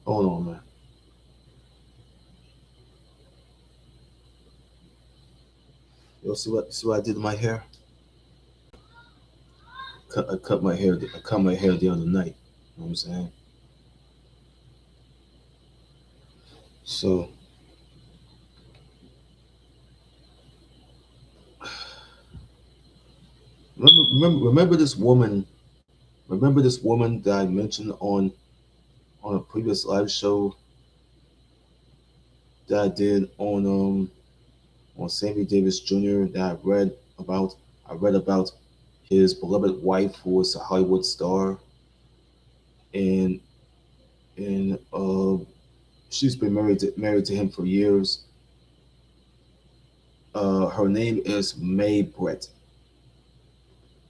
Hold on, man. Yo, see what I did to my hair? I cut my hair. I cut my hair the other night. You know what I'm saying? So remember this woman. Remember this woman that I mentioned on a previous live show that I did on Sammy Davis Jr. that I read about. I read about his beloved wife, who was a Hollywood star, and and she's been married to him for years. Her name is May Britt.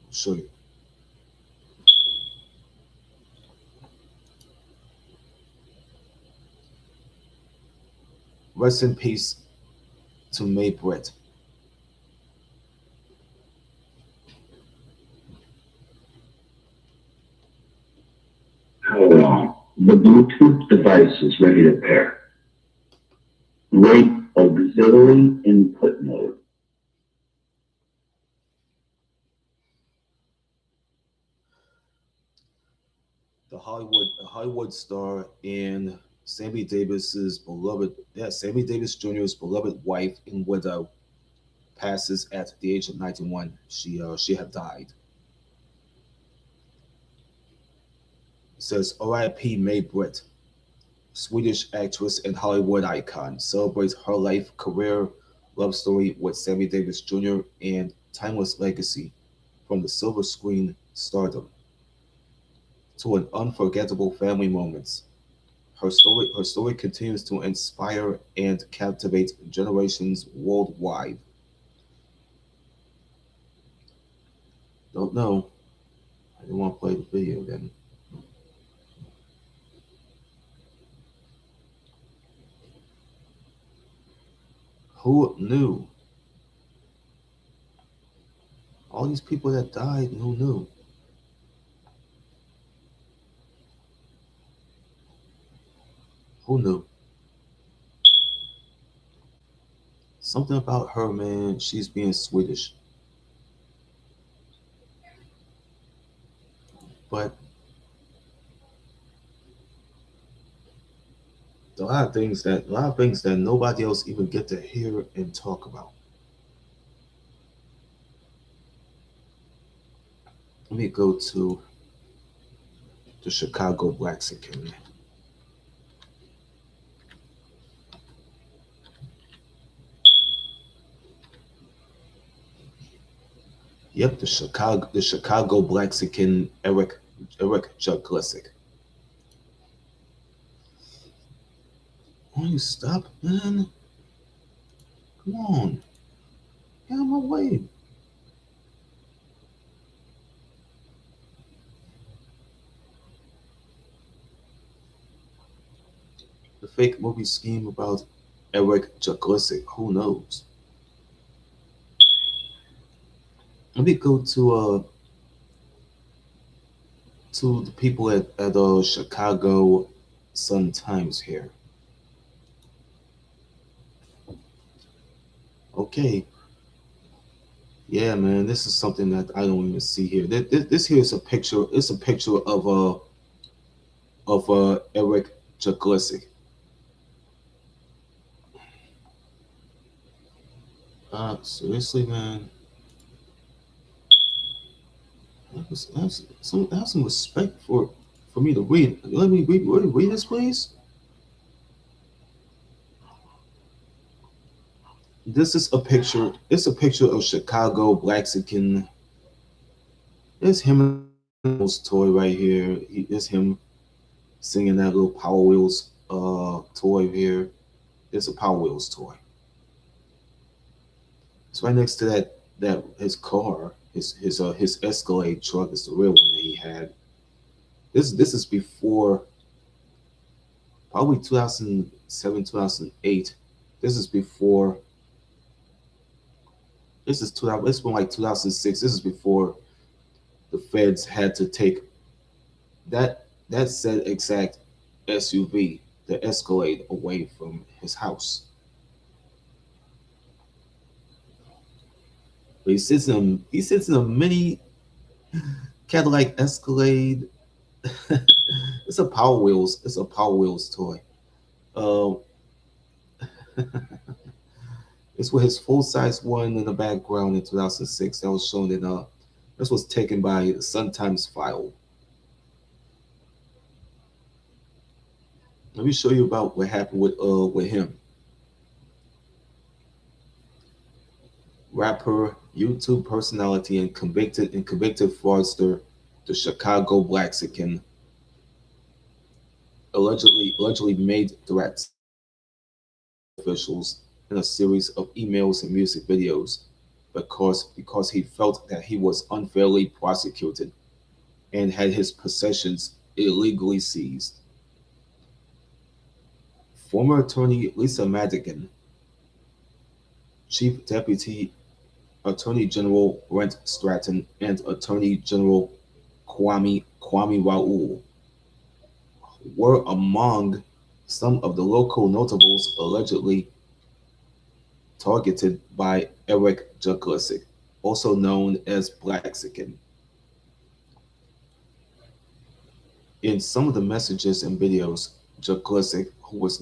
I'll show you. Rest in peace to May Britt. Hold on. The Bluetooth device is ready to pair. Rate auxiliary input mode. The Hollywood star and Sammy Davis Jr.'s beloved wife and widow passes at the age of 91. She had died. It says R.I.P. May Britt, Swedish actress and Hollywood icon, celebrates her life, career, love story with Sammy Davis Jr. and timeless legacy from the silver screen stardom to an unforgettable family moments. Her story continues to inspire and captivate generations worldwide. Don't know. I didn't want to play the video then. Who knew? All these people that died, who knew? Who knew? Something about her, man. She's being Swedish. But a lot of things that nobody else even get to hear and talk about. Let me go to the Chicago Blacks again. Yep, the Chicago Blaxican Eric Juglesic. Why you stop, man? Come on, get out of my way. The fake movie scheme about Eric Juglesic. Who knows? Let me go to the people at Chicago Sun Times here. Okay, yeah, man, this is something that I don't even see here. This here is a picture. It's a picture of Eric Juglesic. Seriously, man, have some respect for me to read. Let me read this, please. This is a picture. It's a picture of Chicago Blaxican. There's him and his toy right here. There's him singing that little Power Wheels toy here. There's a Power Wheels toy. It's right next to that his car, his Escalade truck is the real one that he had. This is before probably 2007 2008. This is before this is 2000. This was like 2006. This is before the feds had to take that said exact SUV the Escalade away from his house. But he sits in a mini Cadillac Escalade. It's a Power Wheels. It's a Power Wheels toy. Uh, it's with his full size one in the background in 2006. That was shown in. This was taken by Sun Times File. Let me show you about what happened with him. Rapper, YouTube personality, and convicted fraudster, the Chicago Blaxican, allegedly made threats officials in a series of emails and music videos because he felt that he was unfairly prosecuted and had his possessions illegally seized. Former attorney Lisa Madigan, Chief Deputy Attorney General Brent Stratton, and Attorney General Kwame Raoul were among some of the local notables allegedly targeted by Eric Juglisik, also known as Blaxican. In some of the messages and videos, Juglisik, who was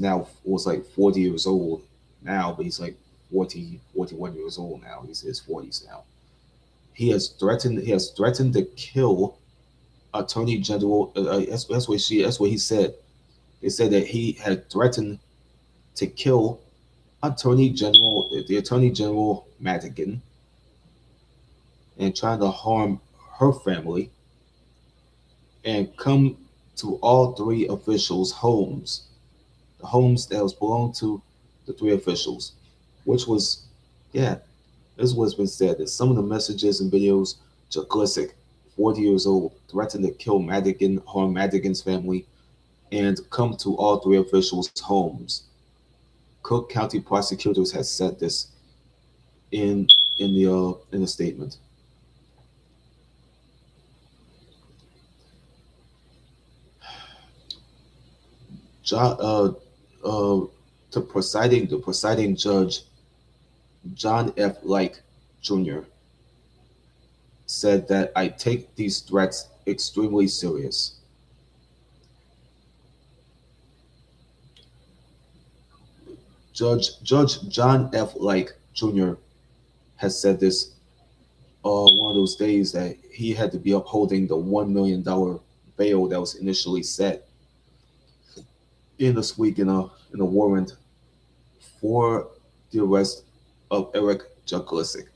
like 40 years old now, but he's like 41 years old now. He's in his 40s now. He has threatened to kill Attorney General. That's what he said. They said that he had threatened to kill the Attorney General Madigan, and trying to harm her family, and come to all three officials' homes, the homes that was belonged to the three officials, which was, yeah, this is what's been said. That some of the messages and videos, Jaglisik, 40 years old, threatened to kill Madigan, harm Madigan's family, and come to all three officials' homes. Cook County prosecutors has said this in in the statement. Jo- the presiding judge, John F. Like Jr., said that I take these threats extremely serious. Judge John F. Like Jr. has said this one of those days that he had to be upholding the $1 million bail that was initially set in this week in a warrant for the arrest of Eric Juglisik.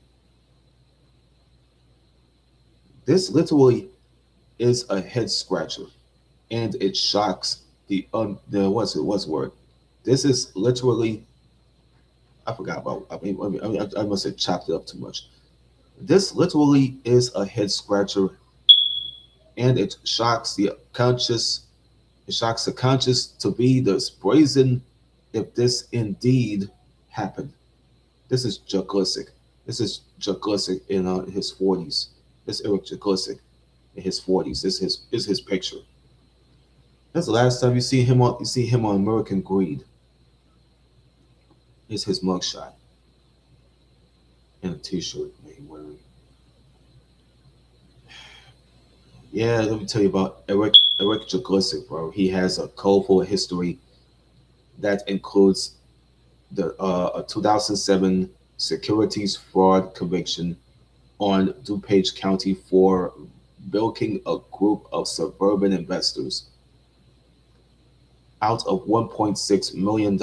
This literally is a head scratcher, and it shocks the what's the word? This is literally, I forgot about. I must have chopped it up too much. This literally is a head scratcher, and it shocks the conscious. It shocks the conscious to be this brazen. If this indeed happened, this is Juglisik. This is Juglisik in his 40s. This is Eric Juglisik in his 40s. This is his picture. That's the last time you see him on American Greed. Is his mugshot and a T-shirt that he wearing. Yeah, let me tell you about Eric Jaglisik, bro. He has a colorful history that includes the a 2007 securities fraud conviction on DuPage County for bilking a group of suburban investors out of $1.6 million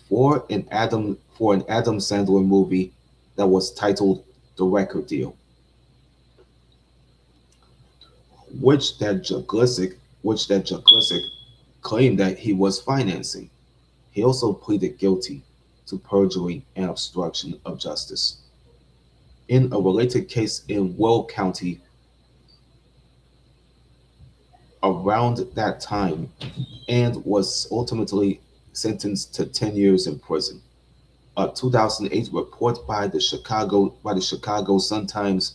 for an Adam Sandler movie that was titled The Record Deal, which that Jaglisik claimed that he was financing. He also pleaded guilty to perjury and obstruction of justice. In a related case in Will County around that time, and was ultimately sentenced to 10 years in prison. A 2008 report by the Chicago Sun-Times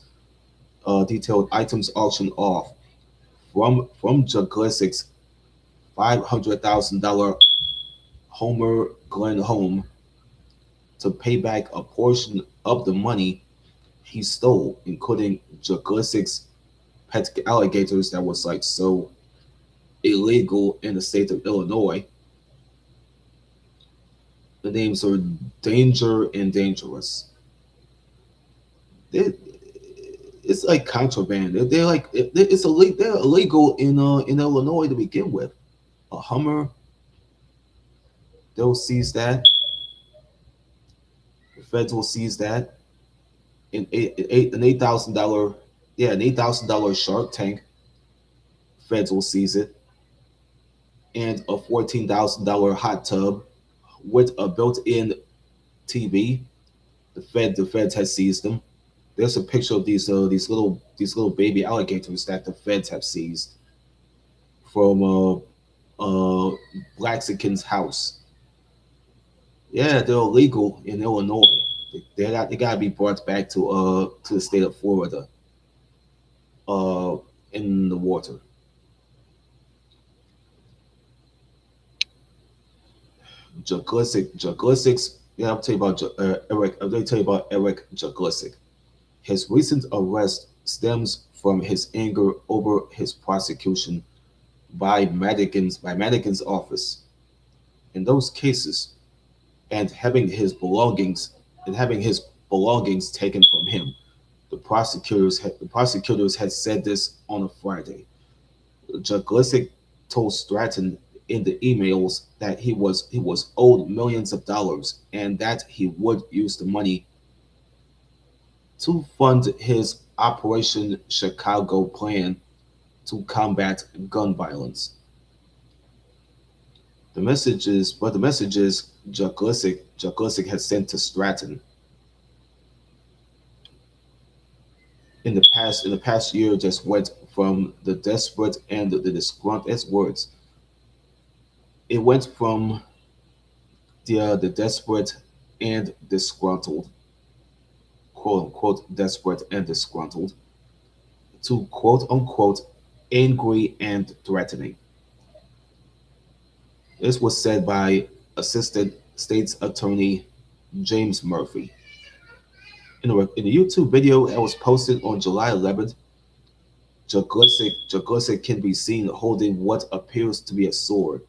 detailed items auctioned off from Jaglisik $500,000 Homer Glen home to pay back a portion of the money he stole, including Jaglisic's pet alligators that was like so illegal in the state of Illinois. The names are Danger and Dangerous. They, it's like contraband. They're like they're illegal in Illinois to begin with. A Hummer, they'll seize that. The feds will seize that. An $8,000 an $8,000 Shark Tank. Feds will seize it, and a $14,000 hot tub with a built-in TV. The feds has seized them. There's a picture of these little baby alligators that the feds have seized from Blaxican's house. Yeah, they're illegal in Illinois. They gotta be brought back to the state of Florida uh in the water. Jaglisic's yeah, I'll tell you about Eric. I'll tell you about Eric Jaglisic. His recent arrest stems from his anger over his prosecution by Madigan's office. In those cases, and having his belongings taken from him. The prosecutors had said this on a Friday. Jaglisic told Stratton in the emails that he was owed millions of dollars and that he would use the money to fund his Operation Chicago plan to combat gun violence. The messages Jaglisic had sent to Stratton in the past year just went from the desperate and the disgruntled as words. It went from the desperate and disgruntled, quote unquote desperate and disgruntled, to quote unquote angry and threatening. This was said by Assistant State's Attorney James Murphy. In a YouTube video that was posted on July 11th, Jaglisic can be seen holding what appears to be a sword.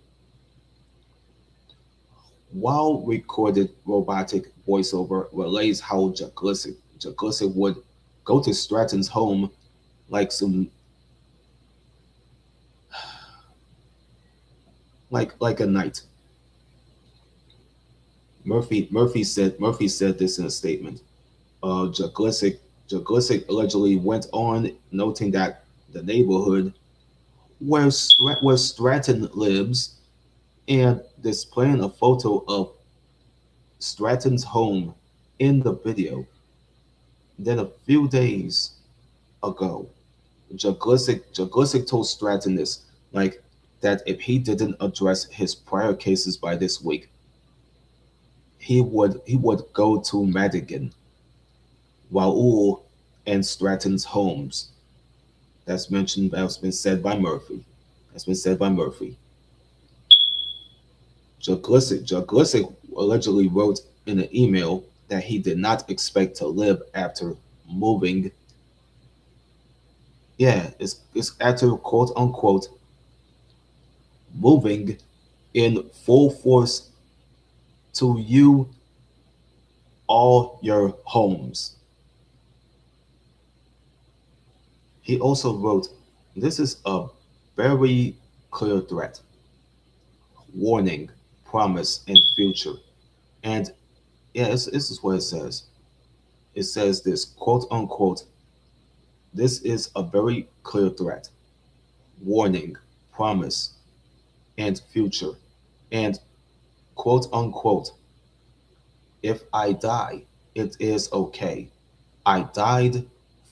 While recorded robotic voiceover relays how Jaglisic would go to Stratton's home like some like a knight. Murphy said this in a statement. Jaglisic allegedly went on noting that the neighborhood where Stratton lives and displaying a photo of Stratton's home in the video. Then a few days ago, Jaglisic told Stratton this, like that if he didn't address his prior cases by this week, he would go to Madigan, Raoul, and Stratton's homes. That's been said by Murphy. That's been said by Murphy. Jaglisic allegedly wrote in an email that he did not expect to live after moving. Yeah, it's after quote unquote moving in full force to you all your homes. He also wrote, this is a very clear threat, warning, promise, and future. And yeah, this is what it says. It says this quote unquote, this is a very clear threat, warning, promise, and future. And quote unquote, if I die, it is okay. I died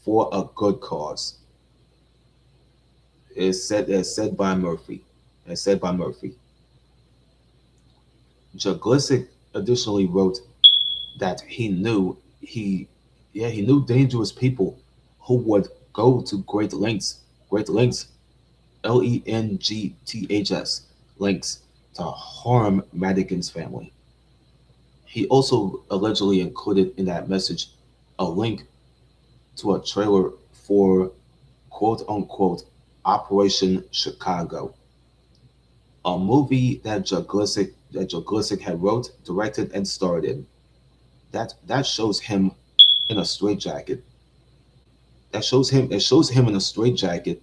for a good cause. It's said by Murphy. It's said by Murphy. Jaglisic additionally wrote that he knew dangerous people who would go to great lengths, Lengths, links to harm Madigan's family. He also allegedly included in that message a link to a trailer for quote unquote Operation Chicago, a movie that Joe had wrote, directed, and starred in. That shows him in a straitjacket. It shows him in a straitjacket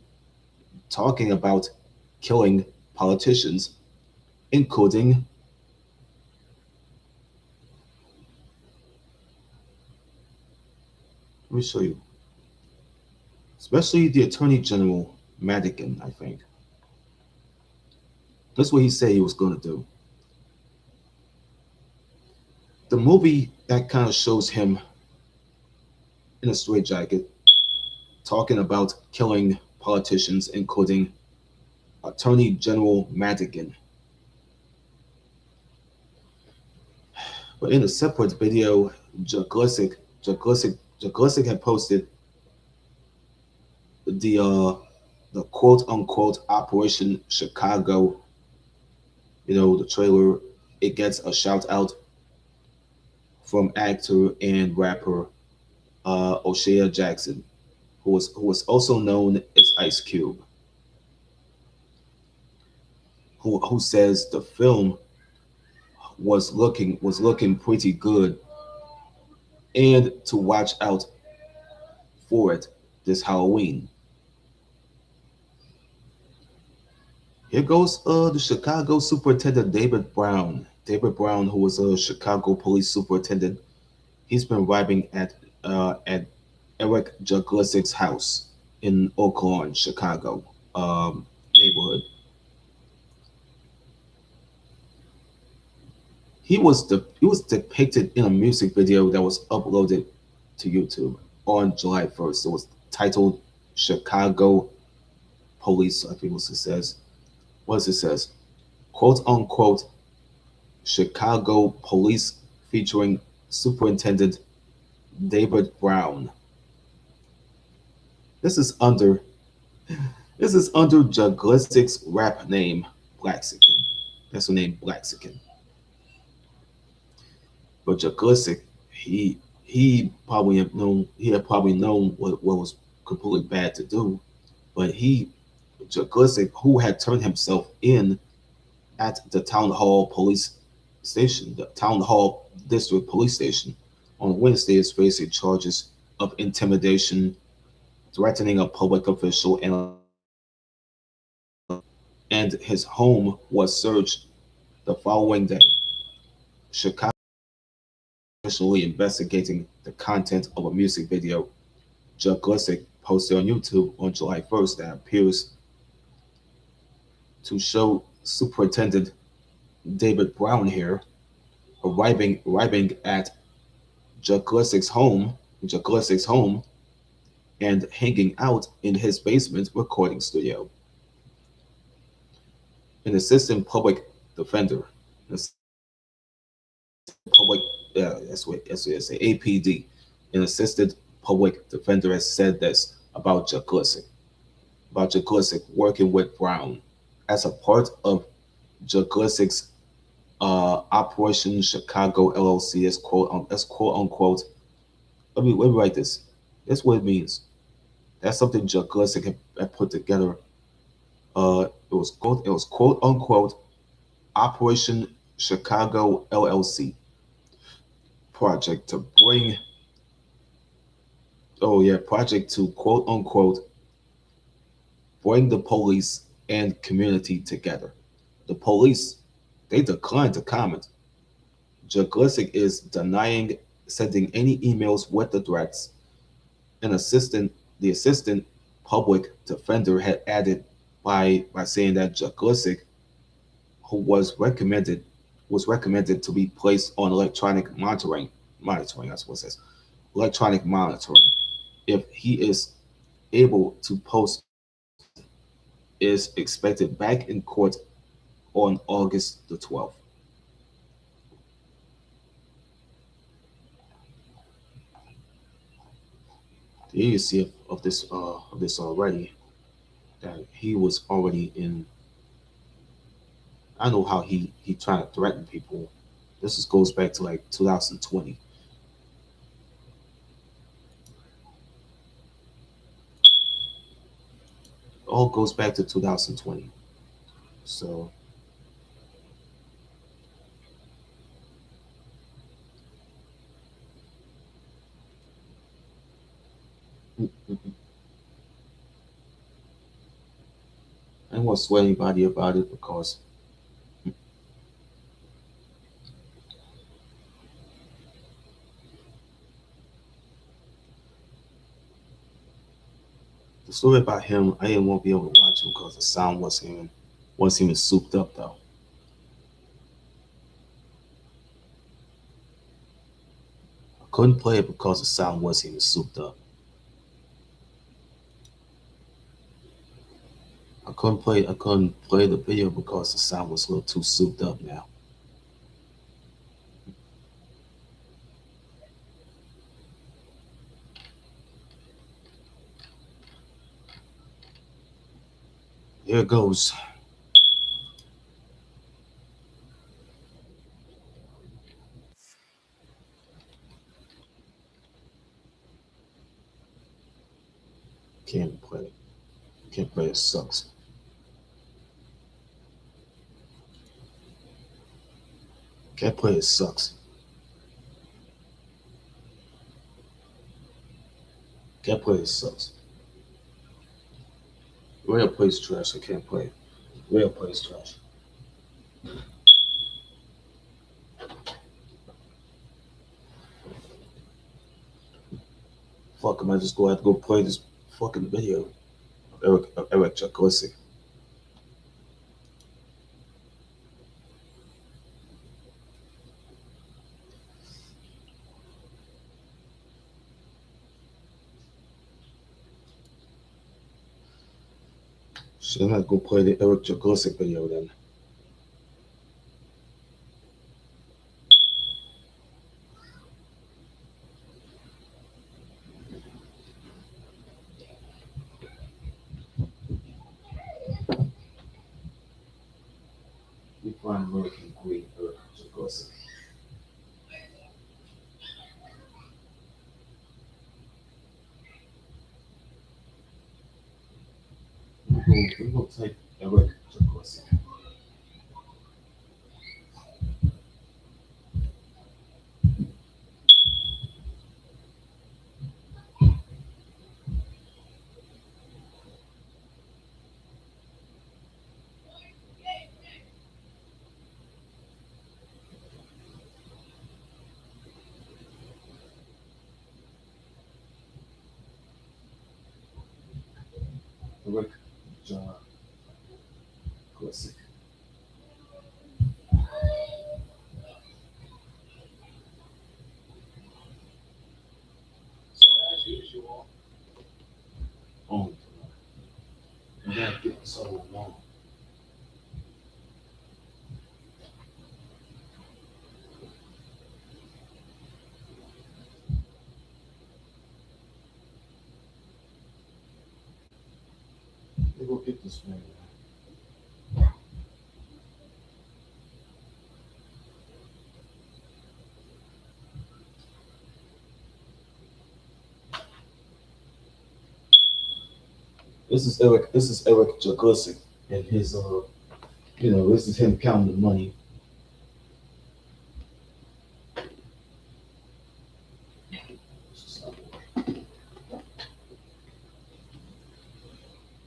talking about killing politicians, including, let me show you, especially the Attorney General Madigan. I think that's what he said he was going to do. The movie that kind of shows him in a straitjacket talking about killing politicians, including Attorney General Madigan. But in a separate video, Jaglisik, Jaglisik had posted the uh, the quote unquote Operation Chicago. The trailer. It gets a shout out from actor and rapper O'Shea Jackson, who was also known as Ice Cube, who says the film was looking pretty good and to watch out for it this Halloween. Here goes the Chicago Superintendent David Brown. David Brown, who was a Chicago police superintendent, he's been arriving at Eric Jaglissik's house in Oak Lawn, Chicago neighborhood. He was depicted in a music video that was uploaded to YouTube on July 1st. It was titled Chicago Police. I think what it says. What does it says? Quote unquote Chicago Police featuring Superintendent David Brown. This is under this is under Jaglissik's rap name Blaxican. That's the name Blaxican. But Jaglisik, he had probably known what was completely bad to do, but Jaglisik, who had turned himself in at the town hall police station, the town hall district police station, on Wednesday, is facing charges of intimidation, threatening a public official, and his home was searched the following day. Chicago officially investigating the content of a music video Jaglisik posted on YouTube on July 1st that appears to show Superintendent David Brown here arriving at Jaglissik's home, Jaglissik's home, and hanging out in his basement recording studio. An assistant public defender, an public, that's what it say, APD, an assistant public defender has said this about Jaglisik working with Brown as a part of Jaglissik's Operation Chicago LLC. That's quote unquote. Let me write this. That's what it means. That's something Jaglisik had put together. It was quote unquote Operation Chicago LLC project to bring. Oh yeah, project to quote unquote bring the police and community together. The police, they declined to comment. Jaglisik is denying sending any emails with the threats. An assistant, the assistant public defender had added by saying that Jaglisik, who was recommended to be placed on electronic monitoring. That's what it says. Electronic monitoring. If he is able to post, is expected back in court on August the 12th. The idiocy of this already, that he was already in I know how he trying to threaten people. Goes back to like 2020. All goes back to 2020. So I don't want to swear anybody about it because the story about him, I didn't want to be able to watch him because the sound wasn't even souped up though. I couldn't play it because the sound wasn't even souped up. I couldn't play the video because the sound was a little too souped up now. Here it goes. Can't play it. Can't play it. Sucks. Can't play it. Sucks. Can't play it. Sucks. Real plays trash. I can't play it. Real plays trash. Fuck, I might just go have to go play this fucking video. Eric Chakosik. So I might go play the Eric Chakosik video then. We find American Queen Eric Chakosik. We go type Eric Chakosik. Eric Chakosik. Oh, I gotta get this other one on. Let me go get this one. This is Eric. This is Eric Chakosik and his this is him counting the money.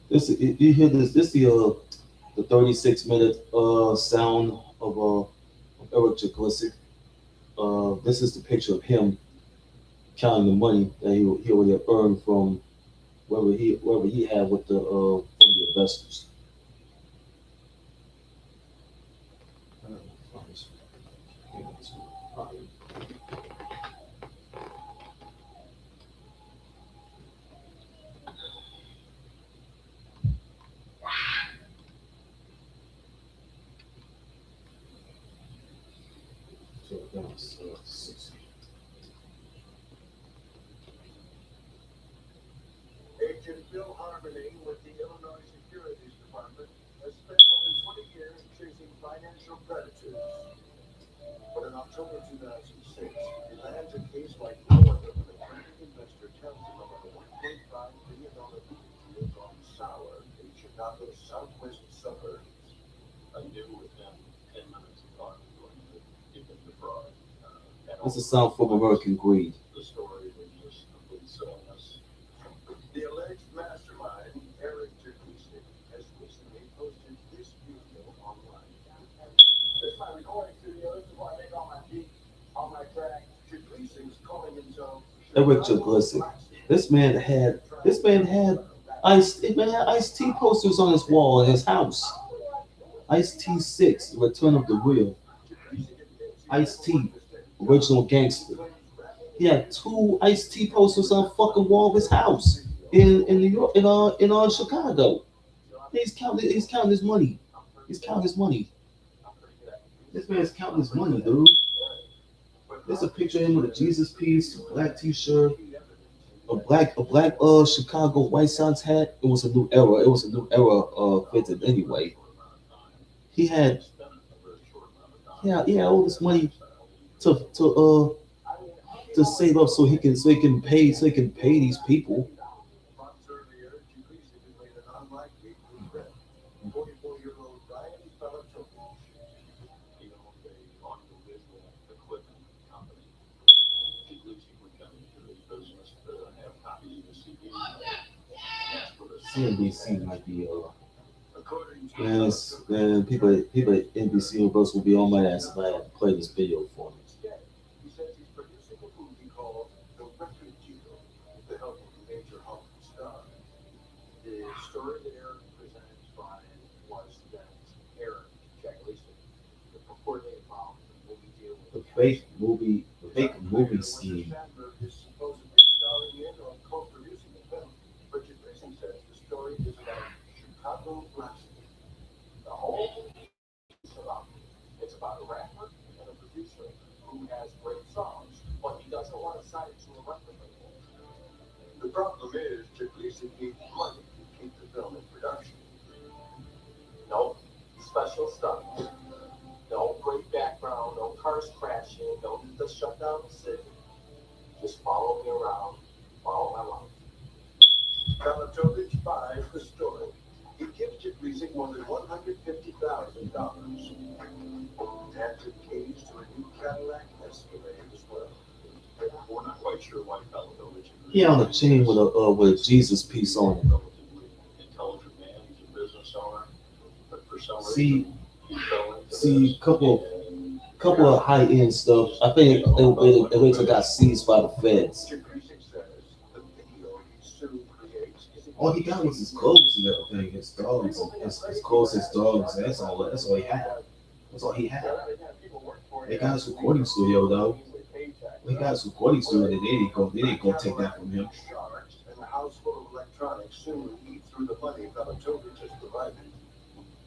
You hear this? This the 36-minute sound of Eric Chakosik. This is the picture of him counting the money that he would have earned from wherever he had with the from the investors. So that was 60. Agent Bill Harmony with the Illinois Securities Department has spent more than 20 years chasing financial October 2006, he lands a case like no other when a private investor tells him about a $1.5 billion deal gone sour in Chicago's southwest suburbs. I knew within 10 minutes he thought he was going to give him the fraud. That's a sound from American Greed. The story was just complete silliness. The alleged mastermind, Eric Jacuzzi, has recently posted this video online. This is my recording studio. This is where I make all my beats, all my tracks. Jacuzzi's calling himself Eric Jacuzzi. This man had Ice T posters on his wall in his house. Ice T 6, Return of the Real. Ice T, Original Gangster. He had two Ice T posters on the fucking wall of his house in New York, in Chicago. He's counting his money. He's counting his money. This man's counting his money, dude. There's a picture of him with a Jesus piece, black T-shirt, a black Chicago White Sox hat. It was a new era. It was a new era fitted anyway. He had all this money to save up so he can pay these people. months earlier, Jacuzzi made an unlikely regret. 44-year-old Ryan Balatovich. He owned a audiovisual equipment company. Jacuzzi would come into his business to have copies of the CD. That's what a CNBC might be according to man, people at NBC Universal will be on my ass if I had to play this video for me. instead, he says he's producing a movie called The Record Deal with the help of a major Hollywood star. The story that Eric presented to Brian was that Eric, Jack Leeson, was purportedly involved in a movie deal with The fake movie scheme. Sandberg is supposedly starring in or co-producing the film. But Jacuzzi says the story is about Chicago blasting. The whole is about it's about a rapper and a producer who has great songs, but he doesn't want to sign it to a record label. The problem is Jacuzzi needs money to keep the film in production. No special stuff. No great background, no cars crashing, no need to shut down the city. Just follow me around, follow my life. Balatovich buys the story. He gives Jacuzzi more than $150,000. Adds a cage to a new Cadillac Escalade as well. We're not quite sure why Balatovich He on a chain with a Jesus piece on it. relatively intelligent man. He's a business owner, but for some reason he fell into See, this. couple of high end stuff. I think it later got seized by the feds. Jacuzzi says the video he soon creates is All he got was his clothes and everything. His dogs, his clothes, his dogs. That's all. That's all he had. That's all he had. They got his recording studio though. They got his recording studio. They didn't go take that from him. sharks, and the house full of electronics soon eat through the money Balatovich has provided.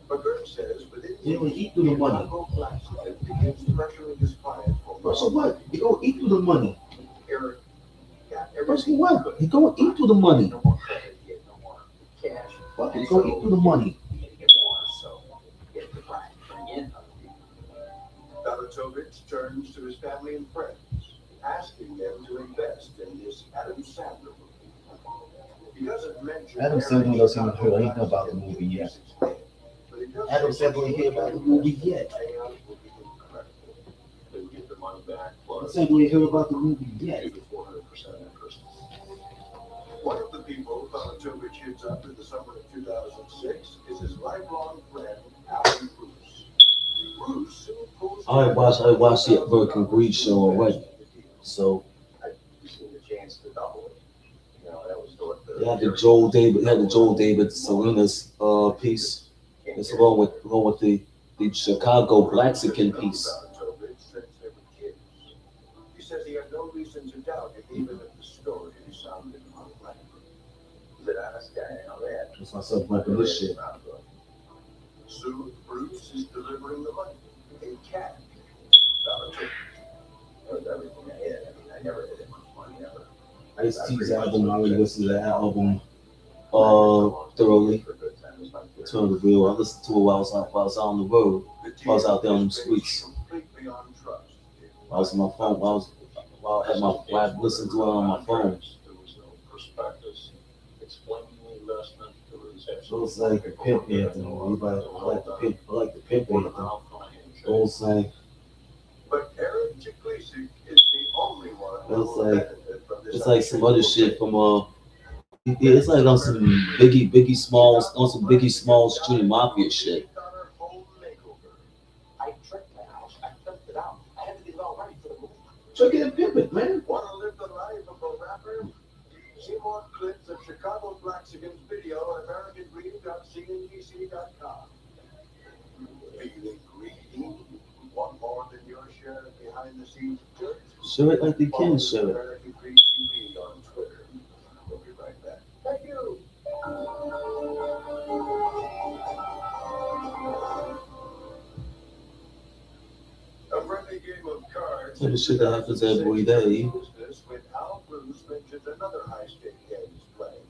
But Britt says within They gonna eat through the money. Chicago Blacksmith begins pressuring his client for So what? He gonna eat through the money. Eric got First everything what? He gonna eat through the money. No more credit, he had no more cash. Fuck it, he gonna eat through the money. He had to get more, so he had to bring in other people. Balatovich turns to his family and friends, asking them to invest in this Adam Sandler movie. He doesn't mention Adam Sandler doesn't even hear anything about the movie yet. Adam Sandler ain't hear about the movie yet. They would get the money back Adam plus Sandler ain't hear about the movie yet. 400% interest. One of the people Balatovich hits up in the summer of 2006 is his lifelong friend, Alan Bruce. Bruce soon pulls I watched the American Greed show already. So I've seen the chance to double it. You know, that was what the they had the Joel David Salinas piece. It's along with the Chicago Blaxican piece. He says he had no reason to doubt it, even if the story sounded unlikely. He's an honest guy, I know that. That's myself rapping this shit. Soon, Bruce is delivering the money in cash. That was everything I had. I mean, I never had that much money ever. Ice T's album, I already listened to that album thoroughly. Turn the wheel. I listened to it while I was out on the road. I was out there on the streets. Completely on trust. I was on my phone. While I had my while I listened to it on my phone. There was no prospectus explaining the investment. There was It was like the pimp anthem. Everybody, I like the pimp anthem. The whole thing. But Eric Chiklisik is the only one It who was will like benefit from this. it's like some other shit from yeah, it's like on some Biggie Smalls on some Biggie Smalls Junior Mafia shit. I tricked my house. I pimped it out. I had to get it all ready for the movie. Check it and pimp it, man. Want to live the life of a rapper? See more clips of Chicago Blacksigans video at AmericanDream.cnbc.com. Feeling greedy? Want more than your share of behind the scenes dirt? Share it like they can share it. American Greed TV on Twitter. We'll be right back. Thank you. A friendly game of cards. Type of shit that happens every day. When Al Bruce mentions another high-stakes game he's playing.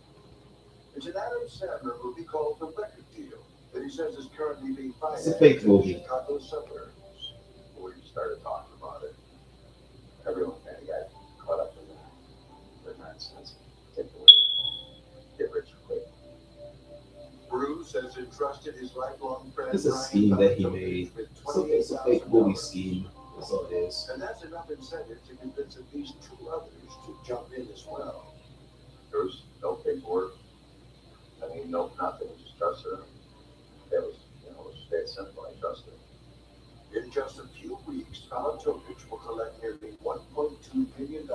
It's an Adam Sandler movie called The Record Deal that he says is currently being financed It's a fake in movie. Chicago suburbs. We started talking about it. Everyone kind of got caught up in the nonsense. Take away. Get rich quick. Bruce has entrusted his lifelong friend. It's a scheme that he made. It's a fake movie scheme. That's all it is. And that's enough incentive to convince at least two others to jump in as well. There's no paperwork. I mean, no nothing. Just trusted him. It was, it was that simple. I trusted him. In just a few weeks, Palatovic will collect nearly $1.2 million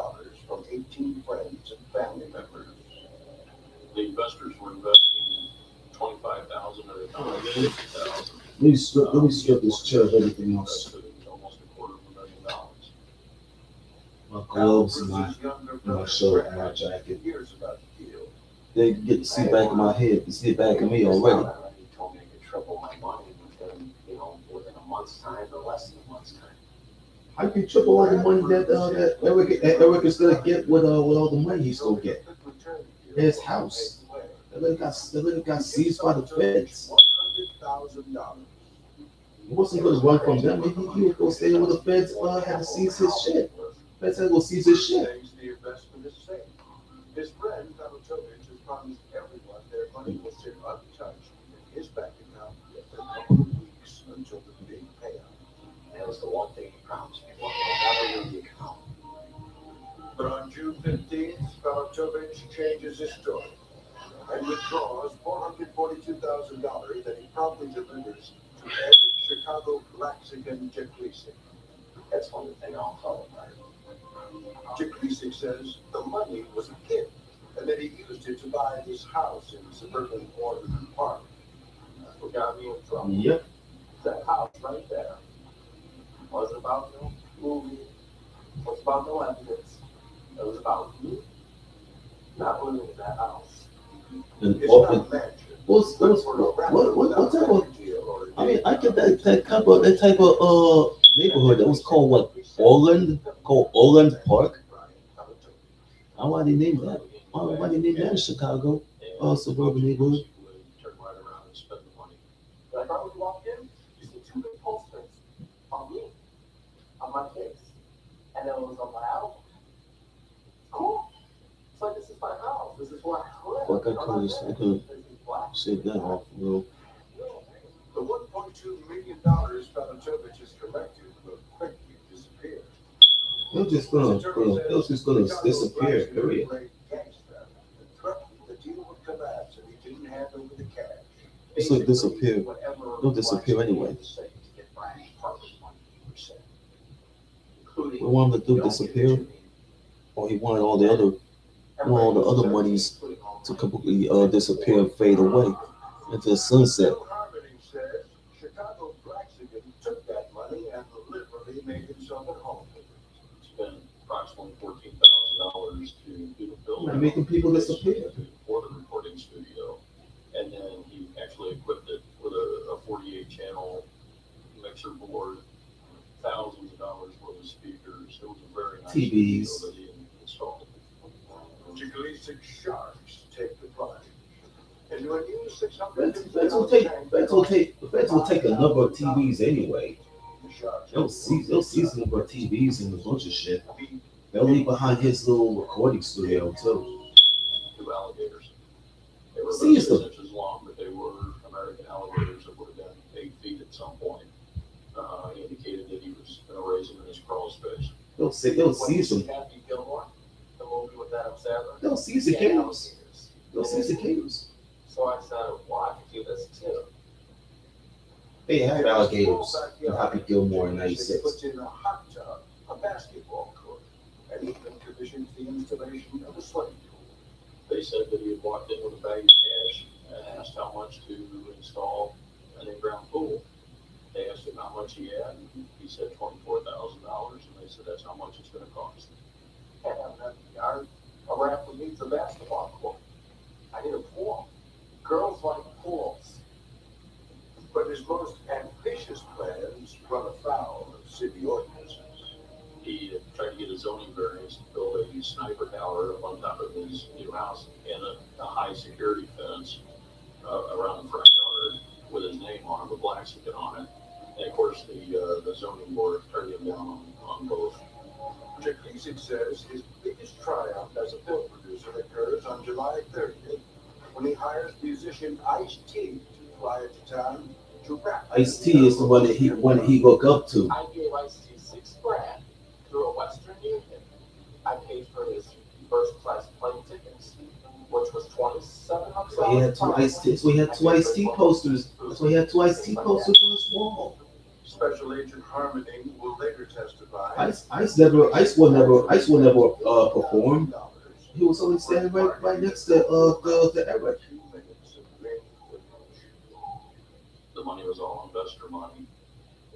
from 18 friends and family members. The investors were investing $25,000 or $50,000. Let me strip this chair of everything else. Almost $250,000. My gloves and my shirt and my jacket. They get to see back of my head. You see back of me already. He told me I could triple my money within a month's time or less than a month's time. How can you triple all the money that Eric is gonna get with all the money he's gonna get? His house. That nigga got seized by the feds. $100,000. He wasn't gonna run from them. He was gonna stay where the feds had to seize his shit. Feds had to go seize his shit. The investment is safe. His friend Palatovic has promised everyone their money will sit untouched in his bank account for a couple of weeks until the big payout. That was the one thing he promised me. Well, not only the account. But on June 15th, Palatovic changes his story and withdraws $442,000 that he promptly delivers to every Chicago Blaxican Chiklisik. That's one thing I'll call it, right? Chiklisik says the money was a gift and that he used it to buy this house in suburban Ormond Park. That's what got me in trouble. Yep. That house right there wasn't about no movie, wasn't about no evidence. It was about me not living in that house. And It's not a mansion. What type of? I mean, I get that type of neighborhood that was called what? Orland Park. Why they named that? Why they named that in Chicago? Suburban neighborhood. Turn right around and spend the money. When I finally walked in, you see two big posters on me, on my face, and it was on my album. Cool. It's like, this is my house. This is where I live. Like I could shake that off a little. The $1.2 million Palatovic has collected will quickly disappear. They're just gonna disappear. Period. The deal would collapse if he didn't hand over the cash. It's like disappear. They'll disappear anyway. We want him to do disappear, or he wanted all the other monies to completely disappear and fade away into the sunset. Says Chicago Blaxican took that money and literally made himself at home. Spent approximately $14,000 to do the building. Making people disappear. For the recording studio. And then he actually equipped it with a 48-channel mixer board, thousands of dollars worth of speakers. It was a very nice TVs studio that he installed. Chiklisik sharks take the plunge. Into a new Feds will take a number of TVs anyway. shots. They'll see some of our TVs and a bunch of shit. They'll leave behind his little recording studio too. Two alligators. They were See, about it's 6 inches long, but they were American alligators that would have been 8 feet at some point. He indicated that he was going to raise them in his crawl space. They'll see some. Happy Gilmore, the movie with Adam Sandler. They'll see cicadas. They'll see cicadas. So I said, well, I could do this too. They have alligators in Happy Gilmore in They '96. put in a hot tub, a basketball court, and even commissioned the installation of a swimming pool. They said that he had walked in with a bag of cash and asked how much to install an in-ground pool. They asked him how much he had, and he said $24,000, and they said that's how much it's going to cost. And in the yard, a raffle needs a basketball court. I need a pool. Girls like pools. But his most ambitious plans run afoul of city ordinances. He tried to get a zoning variance to build a sniper tower up on top of his new house and a high security fence around the front yard with his name on it, with Blackskin on it. And of course, the zoning board turned him down on both. Jaklisik says his biggest triumph as a film producer occurs on July 30th when he hires musician Ice-T to fly into town to rap. Ice-T is the one that he looked up to. I gave Ice-T $6,000 through a Western Union. I paid for his first-class plane tickets, which was $2,700. So he had two Ice-T. So he had two Ice-T posters. So he had two Ice-T posters on his wall. Special Agent Harmony will later testify. Ice will never perform. He was only standing right next to Eric. The money was all investor money.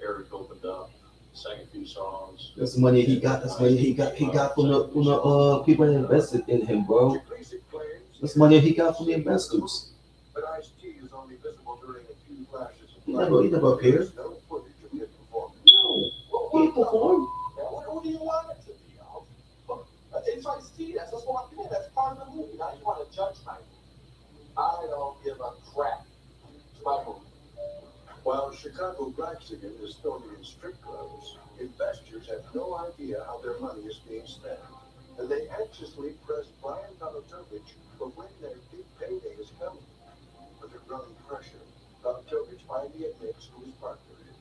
Eric opened up, sang a few songs. That's the money he got. That's money he got from the people that invested in him, bro. That's money he got from the investors. But Ice-T is only visible during a few flashes of He light. never appeared. There's no footage of him performing. No, he didn't perform. What do you want it to be? It's Ice-T. That's just what I did. That's part of the movie. Now you want to judge my movie. I don't give a crap. It's my movie. While Chicago Blackskin is filming in strip clubs, investors have no idea how their money is being spent. And they anxiously press Brian Palatovich for when their big payday is coming. Under growing pressure, Palatovich finally admits who his partner is.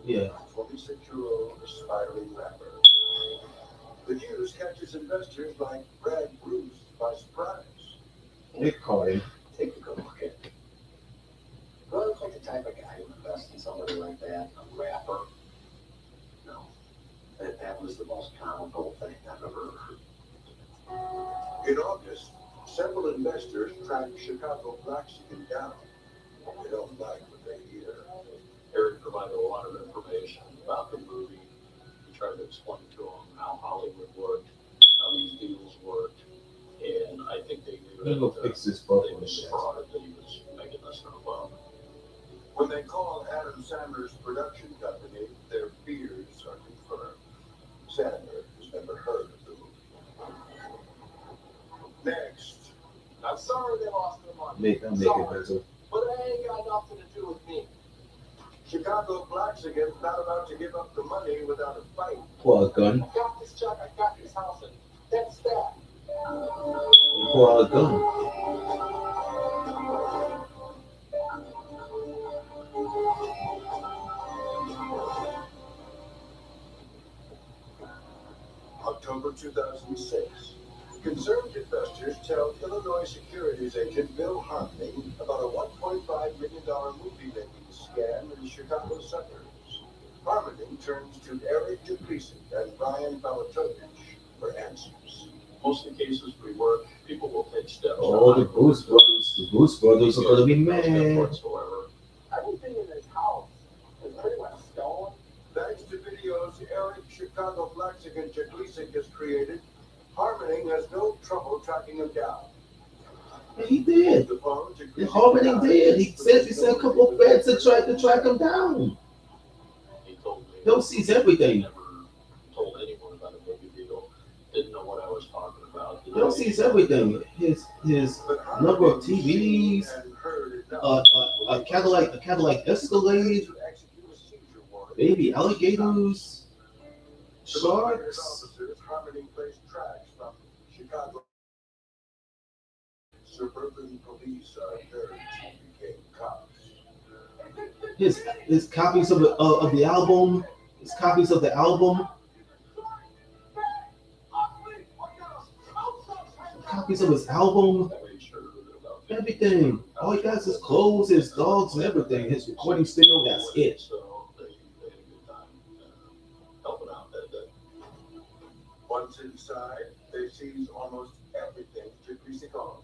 Yeah. 26-year-old aspiring rapper. The news catches investors like Brad Bruce by surprise. They caught him. Take a good look at it. Do I look like the type of guy who invests in somebody like that, a rapper? No. That was the most comical thing I've ever heard. In August, several investors tracked Chicago Blackskin down. They don't like what they hear. Eric provided a lot of information about the movie. He tried to explain to them how Hollywood worked, how these deals worked, and I think they knew He will fix this buffalo the shit. fraud that he was making this stuff up. When they call Adam Sandler's production company, their fears are confirmed. Sandler has never heard of the movie. Next, I'm sorry they lost their money. Make it better. But it ain't got nothing to do with me. Chicago Blackskin not about to give up the money without a fight. Pull a gun. I got this check, I got this house, and that's that. Pull a gun. October 2006. Concerned investors tell Illinois securities agent Bill Harmony about a $1.5 million movie-making scam in the Chicago suburbs. Harmony turns to Eric Jaklisik and Brian Palatovich for answers. Most of the cases we work, people will take steps. Oh, the Bruce brothers. The Bruce brothers are gonna be mad. Whatsoever. Everything in this house is pretty much stolen. Thanks to videos Eric, Chicago Blackskin, and Jaklisik has created, Harmony has no trouble tracking him down. And he did. The phone, Jaklisik Harmony did. He sent a couple of feds to try to track him down. He told me. He sees everything. Never told anyone about a movie deal. Didn't know what I was talking about. He sees everything. His number of TVs, a Cadillac Escalade, Baby alligators, To the fired sharks. officers, Harmony placed tracks from Chicago. Suburban police are nerds who became cops. His copies of the album. His copies of the album. Copies of his album. Everything. All he got is his clothes, his dogs, and everything. His recording studio. That's it. Once inside, they seize almost everything to Greasy owns.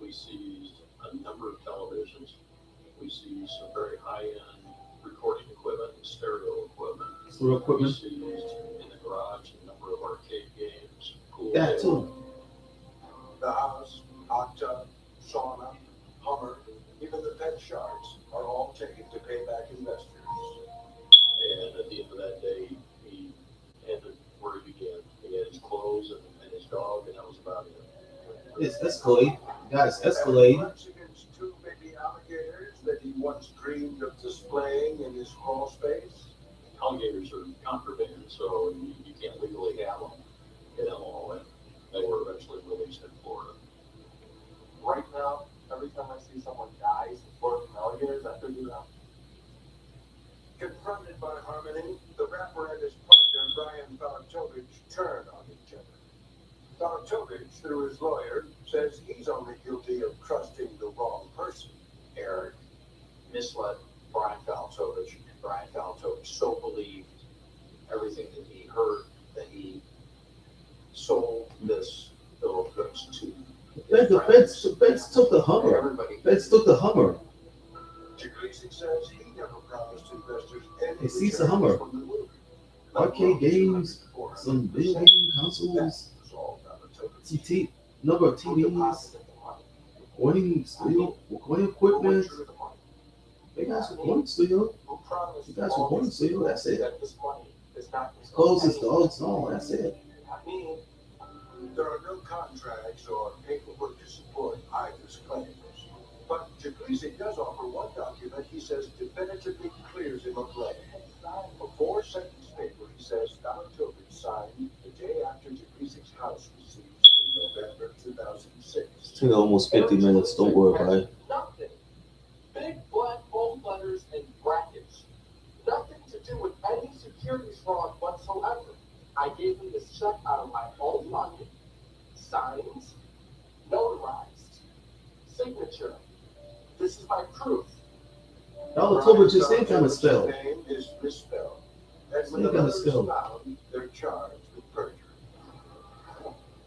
We seized a number of televisions. We seized some very high-end recording equipment and stereo equipment. Stereo We equipment. seized in the garage a number of arcade games. Pool That tables. too. The house, hot tub, sauna, Hummer, even the pet sharks are all taken to pay back investors. And at the end of that day, he ended where he began. He had his clothes and his dog, and that was about it. It's Escalade. Guys, Escalade. Runs against two baby alligators that he once dreamed of displaying in his crawl space. Alligators are contraband, so you can't legally have them in Illinois. They were eventually released in Florida. Right now, every time I see someone die from alligators, I figure out. Confronted by Harmony, the rapper and his partner Brian Balatovich turn on each other. Balatovich, through his lawyer, says he's only guilty of trusting the wrong person. Eric misled Brian Balatovich, and Brian Balatovich so believed everything that he heard that he sold this bill of goods to The feds took the Hummer. everybody. Feds took the Hummer. Jagrisi says he never promised investors any He sees the Hummer. from the movie. Arcade games, some video game consoles, TT, number of TVs, recording studio, recording equipment. They got recording studio. You guys recording studio. That's it. Clothes, his dogs, no, that's it. There are no contracts or paperwork to support either's claims. But Jagrisi does offer one document he says definitively clears him of blame. A four-sentence paper he says Balatovich signed the day after Jagrisi's house was seized in November 2006. It's been almost 50 minutes. Don't worry about it. Nothing. Big black bold letters and brackets. Nothing to do with any securities fraud whatsoever. I gave him this check out of my own money. Signs, notarized, signature. This is my proof. Balatovich's name kind of spelled. His name is misspelled. And when Name the kinda letters spelled. found, they're charged with perjury.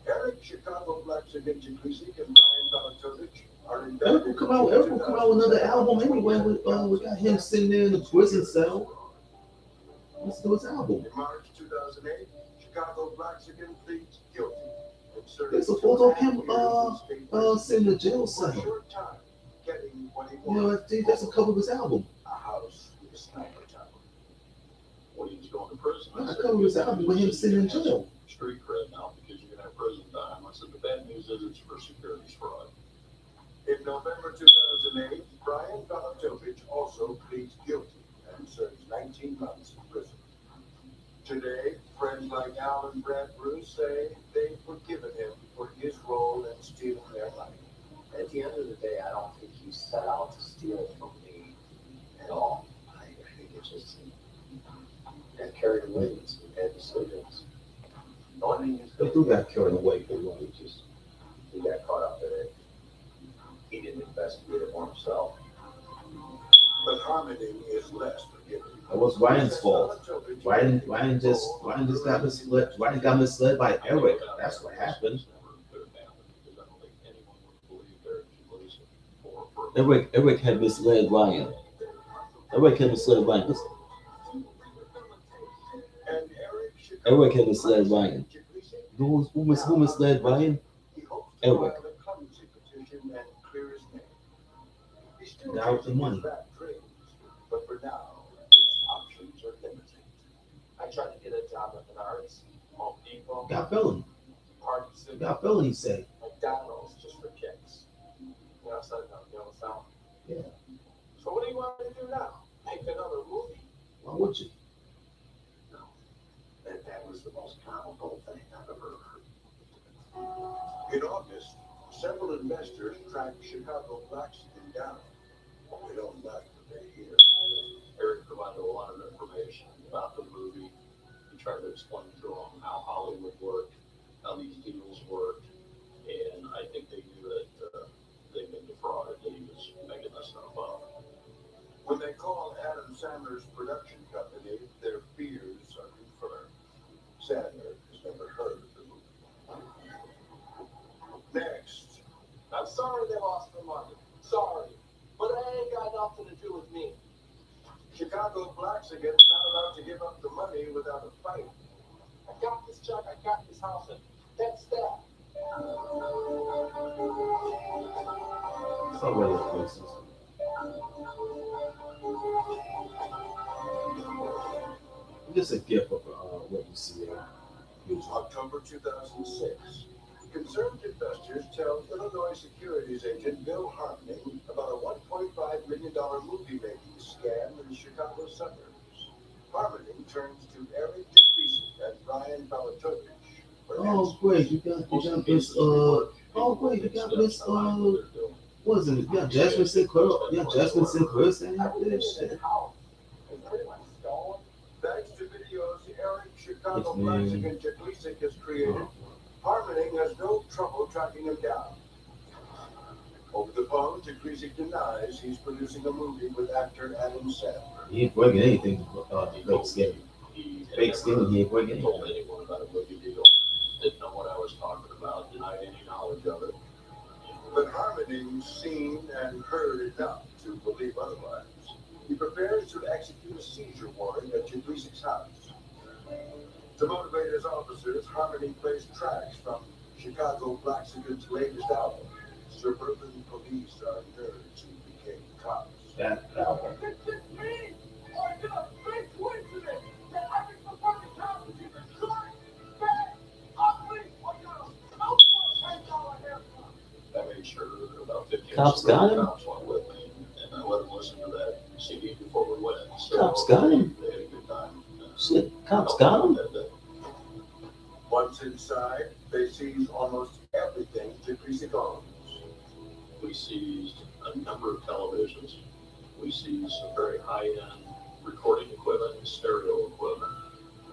Eric Chicago Blacks against Jagrisi and Brian Balatovich are Eric indicted. will come out. Eric will come out with another album anyway. We got him sitting there in the prison cell. Let's do his album. In March 2008, Chicago Blacks again pleads guilty. and served There's a photo of him, 2.5 years in state sitting in the jail for a cell. short time, getting what he You know, wanted. I think that's a cover of his album. A house with a sniper tower. When he was going to prison, I covered his album with him sitting in jail. Street cred now because you're gonna have prison time. I said the bad news is it's for securities fraud. In November 2008, Brian Balatovich also pleads guilty and serves 19 months in prison. Today, friends like Al and Brad Bruce say they've forgiven him for his role in stealing their money. At the end of the day, I don't think he set out to steal from me at all. I think it just got carried away with some bad decisions. The only thing They do got carried away. he got caught up in it. He didn't investigate it for himself. But Harmony is less forgiving. That was Ryan's fault. Balatovich- Ryan just got misled. Ryan got misled by Eric. That's what happened. Eric had misled Ryan. Eric had misled Ryan. Listen, And Eric had misled Ryan. Who misled Ryan? Eric. Now with the money. But for now, his options are limited. I tried to get a job at Menards, Home Depot, Got felon. Party City, Got felon, he said. McDonald's just for kicks. You know, so, you know, so. Yeah. So what do you want me to do now? Make another movie? would you? That was the most comical thing I've ever heard. In August, several investors tracked Chicago Blackskin down. They don't like what they hear. Eric provided a lot of information about the movie. He tried to explain to them how Hollywood worked, how these deals worked, and I think they knew that they'd been defrauded, that he was making this stuff up. When they call Adam Sandler's production company, their fears are confirmed. Sandler has never heard of the movie. Next, I'm sorry they lost their money. Sorry. But it ain't got nothing to do with me. Chicago Blackskin's not about to give up the money without a fight. I got this check, I got this house, and that's that. Some other places. Just a gift of what you see there. October 2006. Concerned investors tell Illinois securities agent Bill Harmony about a $1.5 million movie-making scam in the Chicago suburbs. Harmony turns to Eric DeCreasy and Brian Balatovich. Oh great, you got this oh great, you got this what is it? You got Jasmine Sinclair, saying this shit. Thanks to videos Eric Chicago Blackskin and DeCreasy has created, Harmony has no trouble tracking him down. Over the phone, DeCreasy denies he's producing a movie with actor Adam Sandler. He ain't breaking anything. Fake skin. Fake skin. He ain't breaking anything. Told anyone about a movie deal. Didn't know what I was talking about. Denied any knowledge of it. But Harmony's seen and heard enough to believe otherwise. He prepares to execute a seizure warrant at DeCreasy's house. To motivate his officers, Harmony plays tracks from Chicago Blackskin's latest album, Suburban Police Are Nerds Who Became Cops. That album. It's me! I got a big coincidence that I can support the cops with either short, fat, ugly, or $10 haircut. I made sure about 15 Cops got him? cops went with me, and I let them listen to that CD before we went. So Cops got him? They had a good time. Shit, cops got him. Once inside, they seize almost everything DeCreasy owns. We seized a number of televisions. We seized some very high-end recording equipment, stereo equipment.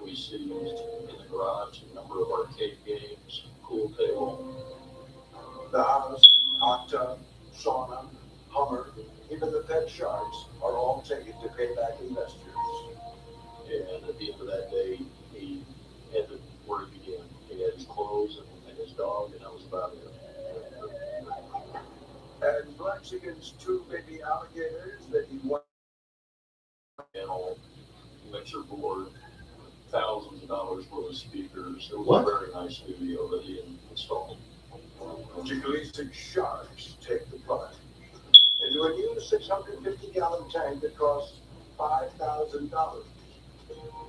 We seized in the garage a number of arcade games, pool table. The house, hot tub, sauna, Hummer, even the pet sharks are all taken to pay back investors. And at the end of that day, he had to where he began. He had his clothes and his dog, and that was about it. And Blackskin's two baby alligators that he won. Panel, mixer board, thousands of dollars worth of speakers. It was What? a very nice studio that he installed. DeCreasy sharks take the plunge into a new 650-gallon tank that costs $5,000.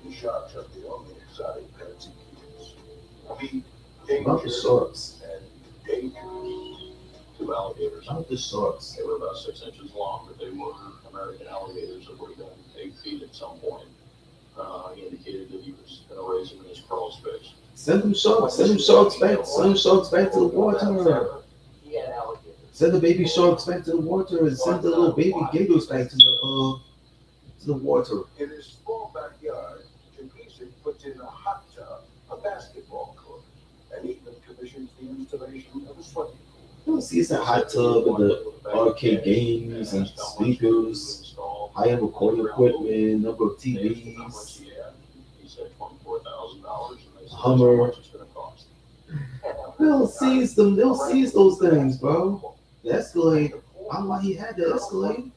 The sharks are the only exotic pets he keeps. Meat, About the danger, sharks. and dangerous. Two alligators. About the sharks. They were about 6 inches long, but they were American alligators that would have been 8 feet at some point. He indicated that he was going to raise them in his crawl space. Send them sharks back to the water. He had alligators. Send the baby sharks back to the water and send the little baby gators back to the water. In his small backyard, DeCreasy puts in a hot tub, a basketball court, and even commissions the installation of a swimming pool. You don't see it's a hot tub and the arcade games and speakers, high-end recording equipment, number of TVs, He said $24,000. Hummer. How much it's going to cost. They'll seize them. They'll seize those things, bro. The Escalade. I don't know why he had the Escalade.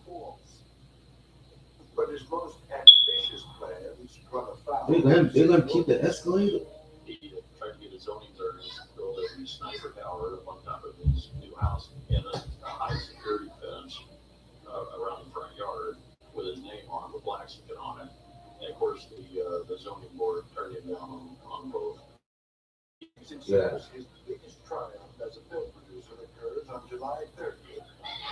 But his most ambitious plans run afoul. They're gonna keep the Escalade. He tried to get his zoning variance to build a sniper tower on top of his new house and a high security fence around the front yard with his name on it, with Blackskin on it. And of course, the zoning board turned him down on both. Yeah. His biggest triumph as a film producer occurs on July 30th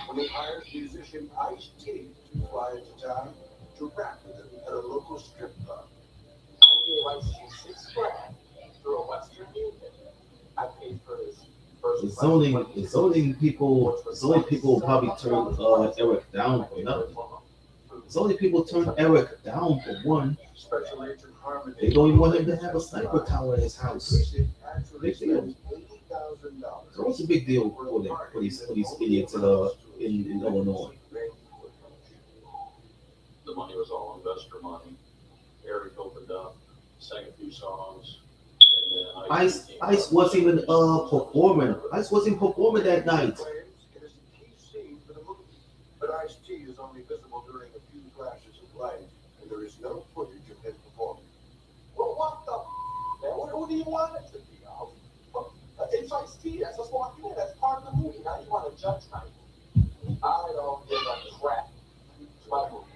when he hires musician Ice-T to fly into town to rap with him at a local local strip club. I gave Ice-T $6 grand through a Western Union. I paid for his first It's class only plane it's ticket, only people which was it's only like people who probably turn $700 Eric I down for paid for nothing. his food. It's only people turn Eric down for one. Special Agent Harmon. They don't even want him to have a sniper tower in his house. Exclusive actually Big deal. spends $80,000. So what's the big deal for them, for these idiots in Illinois? The money was all investor money. Eric opened up, sang a few songs, and then Ice wasn't even performing. Ice wasn't performing that night. It is a key scene for the movie, but Ice-T is only visible during a few flashes of light, and there is no footage of him performing. Well, what the man? What do you want it to be? Well, it's Ice-T. That's just walking in. That's part of the movie. Now you want to judge me? I don't give a crap. It's my movie.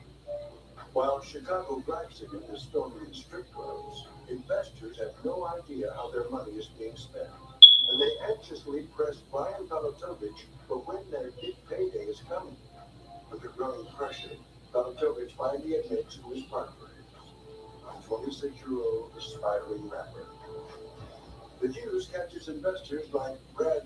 While Chicago Blackstick is filming in strip clubs, investors have no idea how their money is being spent, and they anxiously press Brian Palatovich for when their big payday is coming. Under growing pressure, Palatovich finally admits who his partner is: a 26-year-old aspiring rapper. The news catches investors like Brad.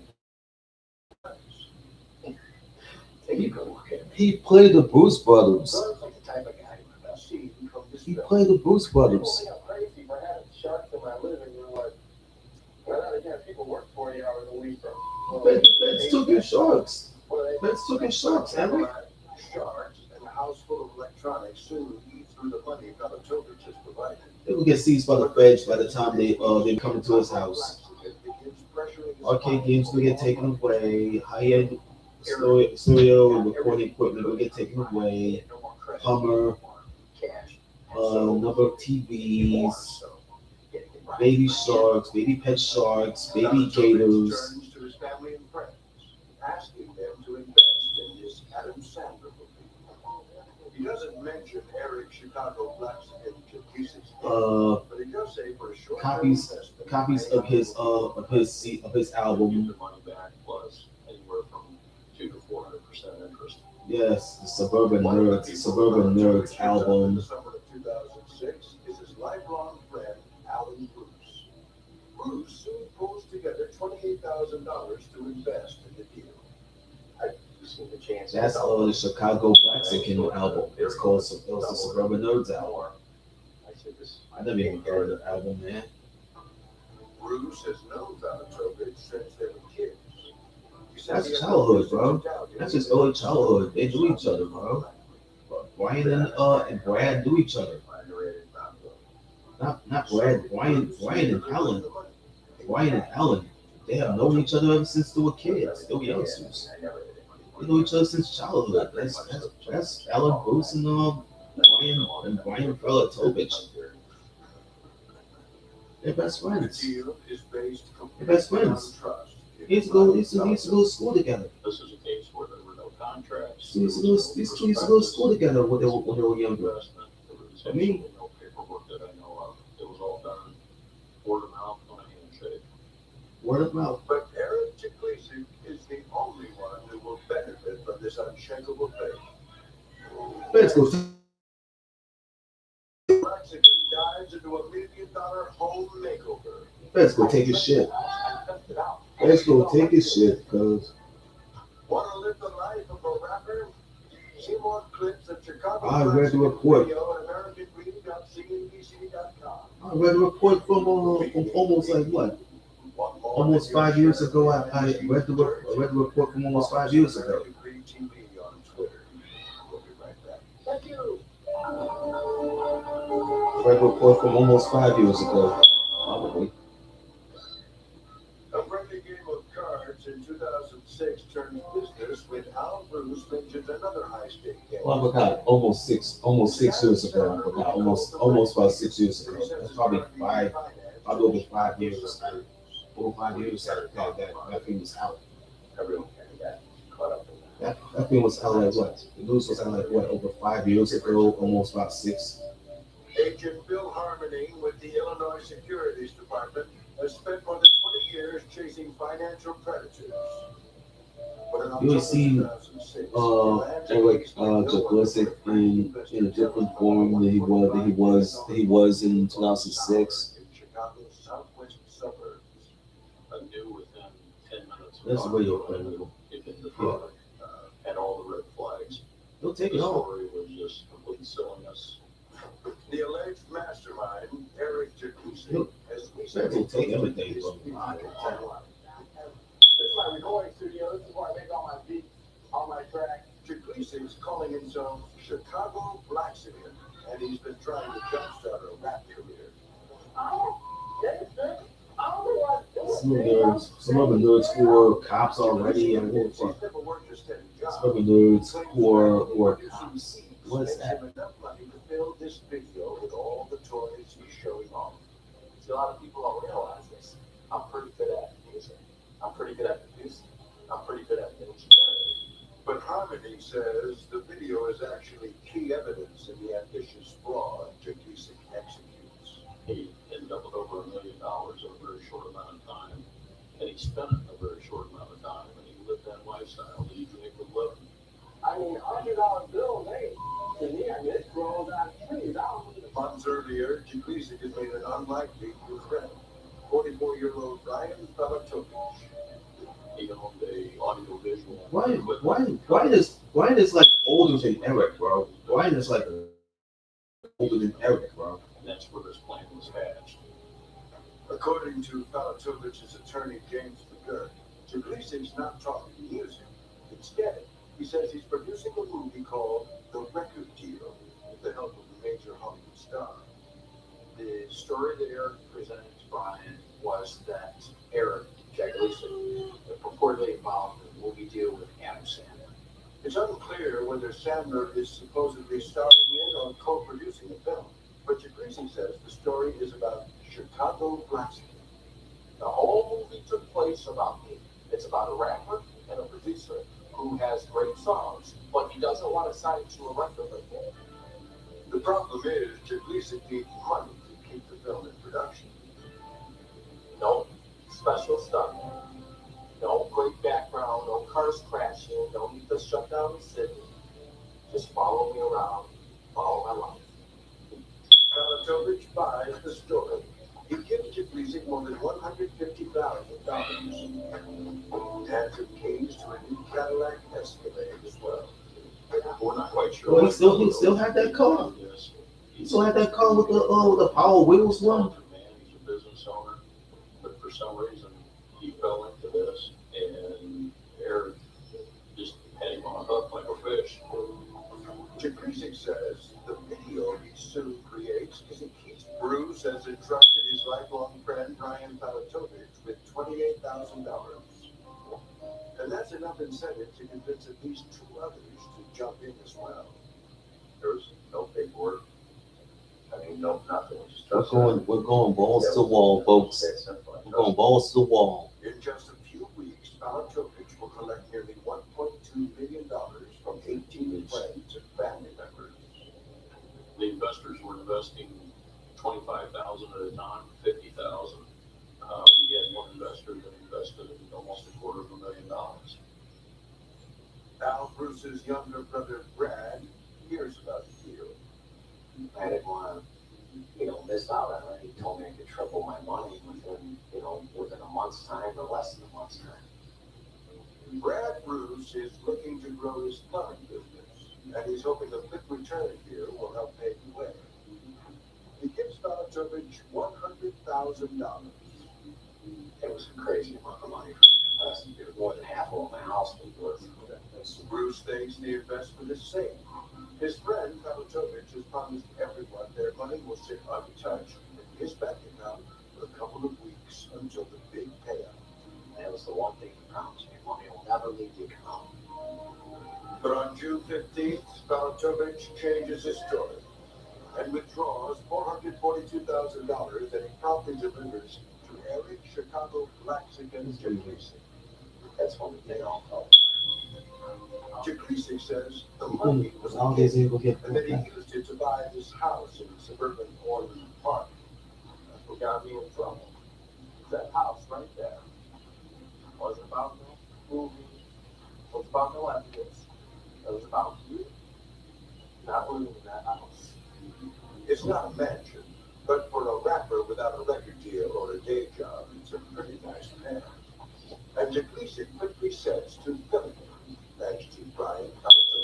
Take a good look at it. He played the Bruce Brothers. Looks like the type of guy who invest. See from this He film. played the Bruce People Brothers. think I'm crazy for having sharks in my living room. Like, well, again, people work 40 hours a week. Let's took your sharks. What are they? Let's took your sharks, Henry. Sharks and a house full of electronics soon eat through the money Palatovich has provided. They will get seized by the feds by the time they come into his house. Arcade games will get taken away. High-end studio and recording equipment will get taken away. Hummer, number of TVs, baby sharks, baby pet sharks, baby gators. Turns to his family and friends, asking them to invest in this Adam Sandler movie. He doesn't mention Eric Chicago Blackstick in pieces, but he does say for a short Copies of his album. the money back plus anywhere from 200 to 400% interest. Yes, the Suburban Nerds album. In the summer of 2006 is his lifelong friend Alan Bruce. Bruce soon pulls together $28,000 to invest in the deal. I've seen the chance. That's the Chicago Black album. It's called the Suburban Nerds album. I said this. I never even heard of the album, man. Bruce has known Palatovich since they were kids. He says That's he has childhood, no bro. Italian. That's just early childhood. They knew each other, bro. Brian and Brad knew each other. Not Brad. Brian and Alan. Brian and Alan. They have known each other ever since they were kids. They were youngsters. They know each other since childhood. That's Alan Bruce and Brian Palatovich. They're best The friends. deal is based They're best completely on friends. trust. They used to go to school together. This is a case where there were no contracts. These two used to go to school together when they were younger. Investment. There was I mean- absolutely no paperwork that I know of. It was all done word of mouth on a handshake. Word of mouth. But Eric Chiklisik is the only one who will benefit from this unshakable faith. Let's go. Mexican dives into $1 million home makeover. Let's go take his shit. Let's go take his shit, cuz. Want to live the life of a rapper? See more clips at Chicago. I read the report. Video at AmericanGreen.cnbc.com. I read a report from almost like what? Almost 5 years ago. I read the report from almost 5 years ago. Green TV on Twitter. We'll be right back. Thank you. I read a report from almost 5 years ago. Probably. A friendly game of cards in 2006 turns business when Al Bruce mentions another high-stake game. Well, I forgot. Almost six years ago. I forgot. Almost about 6 years ago. That's probably over 5 years. Over 5 years that thing was out. Everyone kind of got caught up in that. That thing was out like what? The news was out like what? Over 5 years ago. Almost about 6. Agent Bill Harmony with the Illinois Securities Department has spent more than 20 years chasing financial predators. But You always see Eric Jaglisik in a different form than he was in 2006. In Chicago's southwest suburbs. I knew within 10 minutes of That's talking radio to him credible. he'd been defrauded, and all the red flags. He'll take The it all. story was just complete silliness. The alleged mastermind, Eric Jaglisik, Look, has He'll take everything this from media him. timeline. This is my recording studio. This is where I make all my beats, all my tracks. Jaglisik is calling himself Chicago Blacksmith, and he's been trying to jumpstart a rap career. Some other nerds who were cops already, and He's never worked a steady job. some other nerds who are cops. What is that? Enough money to build this video with all the toys he's showing off. See, a lot of people don't realize this. I'm pretty good at music. I'm pretty good at producing. I'm pretty good at engineering. But Harmony says the video is actually key evidence in the ambitious fraud Jaglisik executes. He ended up with over $1 million in a very short amount of time, and he spent it in a very short amount of time, and he lived that lifestyle that he dreamed of living. I mean, $100 bills, hey, to me, I mean, it grows out of trees. I don't need a Months earlier, Jaglisik has made an unlikely new friend, 44-year-old Brian Palatovich. He owned a audiovisual. Why is like older than Eric, bro? Why is like older than Eric, bro? And that's where this plan was hatched. According to Palatovich's attorney James McGurk, Jaglisik's not talking music. Instead, he says he's producing a movie called The Record Deal with the help of a major Hollywood star. The story that Eric presented to Brian was that Eric Jaglisik purportedly involved in a movie deal with Adam Sandler. It's unclear whether Sandler is supposedly starring in or co-producing the film, but Jaglisik says the story is about Chicago Blacksmith. The whole movie took place about me. It's about a rapper and a producer who has great songs, but he doesn't want to sign to a record label. The problem is Jaglisik needs money to keep the film in production. No special stuff. No great background, no cars crashing, no need to shut down the city. Just follow me around, follow my life. Palatovich buys the story. He gives Jaglisik more than $150,000. And some keys to a new Cadillac Escalade as well. We're not quite sure. Well, he still had that car. He still had that car with the power wheels one. Man, he's a business owner, but for some reason he fell into this, and Eric just had him on a hook like a fish. Jaglisik says the video he soon creates is a Keith Bruce has entrusted his lifelong friend Brian Palatovich with $28,000. And that's enough incentive to convince at least two others to jump in as well. There's no paperwork. I mean, no nothing. We're going balls to the wall, folks. We're going balls to the wall. In just a few weeks, Palatovich will collect nearly $1.2 million from 18 friends and family members. The investors were investing $25,000 at a time, $50,000. We had one investor that invested almost $250,000. Al Bruce's younger brother Brad hears about the deal. I didn't want to, miss out on it. He told me I could triple my money within a month's time or less than a month's time. Brad Bruce is looking to grow his plumbing business, and he's hoping a quick return here will help pay the way. He gives Palatovich $100,000. It was a crazy amount of money for me. It was more than half of what my house was worth. Bruce thinks the investment is safe. His friend Palatovich has promised everyone their money will sit untouched in his bank account for a couple of weeks until the big payout. That was the one thing he promised me. Money will never leave the account. But on June 15th, Palatovich changes his story and withdraws $442,000 that he promptly delivers to Eric Chicago Blacksmith and Jaglisik. That's when they all fell. Jaglisik says the money was Nowadays, they go get and that he used it to buy this house in suburban Orland Park. That's what got me in trouble. That house right there wasn't about no movie, no about no evidence. It was about you not living in that house. It's not a mansion, but for a rapper without a record deal or a day job, it's a pretty nice pair. And Jacqueline quickly says to Philip, thanks to Brian Calzo.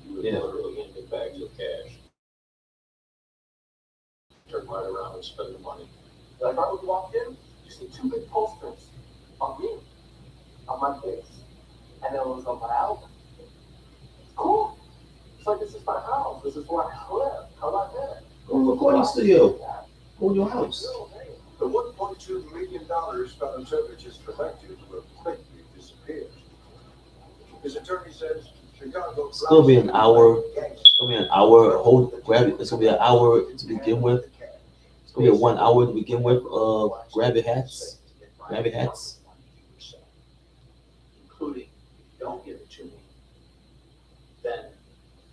You would Yeah. literally hand me bags of cash, turn right around and spend the money. Like I would walk in, you see two big posters of me, on my face, and it was on my album. It's cool. It's like this is my house. This is where I live. How about that? Go to the recording studio. Go to your house. The $1.2 million Falatovich collected will quickly disappear. His attorney says Chicago. It's gonna be an hour. It's gonna be an hour. Grab it. It's gonna be an hour to begin with. It's gonna be a 1 hour to begin with. Grab your hats. Grab your hats. Including, if you don't give it to me, then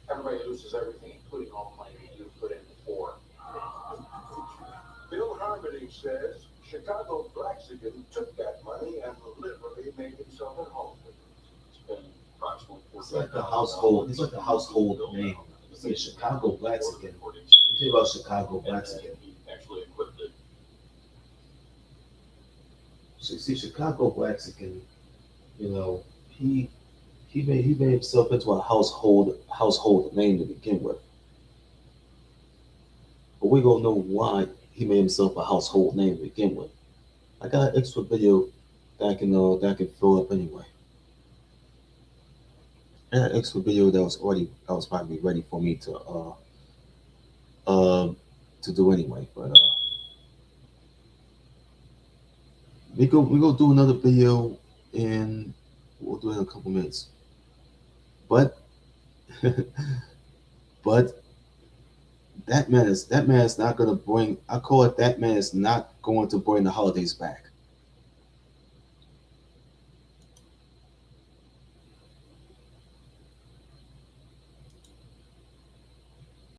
everybody loses everything, including all the money that you put in before. Bill Harmony says Chicago Blaxican took that money and literally made himself at home with it. It's been approximately It's like a household. It's like a household name. It's like Chicago Blaxican. You think about Chicago Blaxican. He actually equipped it. So see, Chicago Blaxican, you know, he made himself into a household name to begin with. But we gonna know why he made himself a household name to begin with. I got an extra video that I can fill up anyway. I got an extra video that was probably ready for me to do anyway. But we go do another video and we'll do it in a couple minutes. But but that man is not gonna bring. I call it that man is not going to bring the holidays back.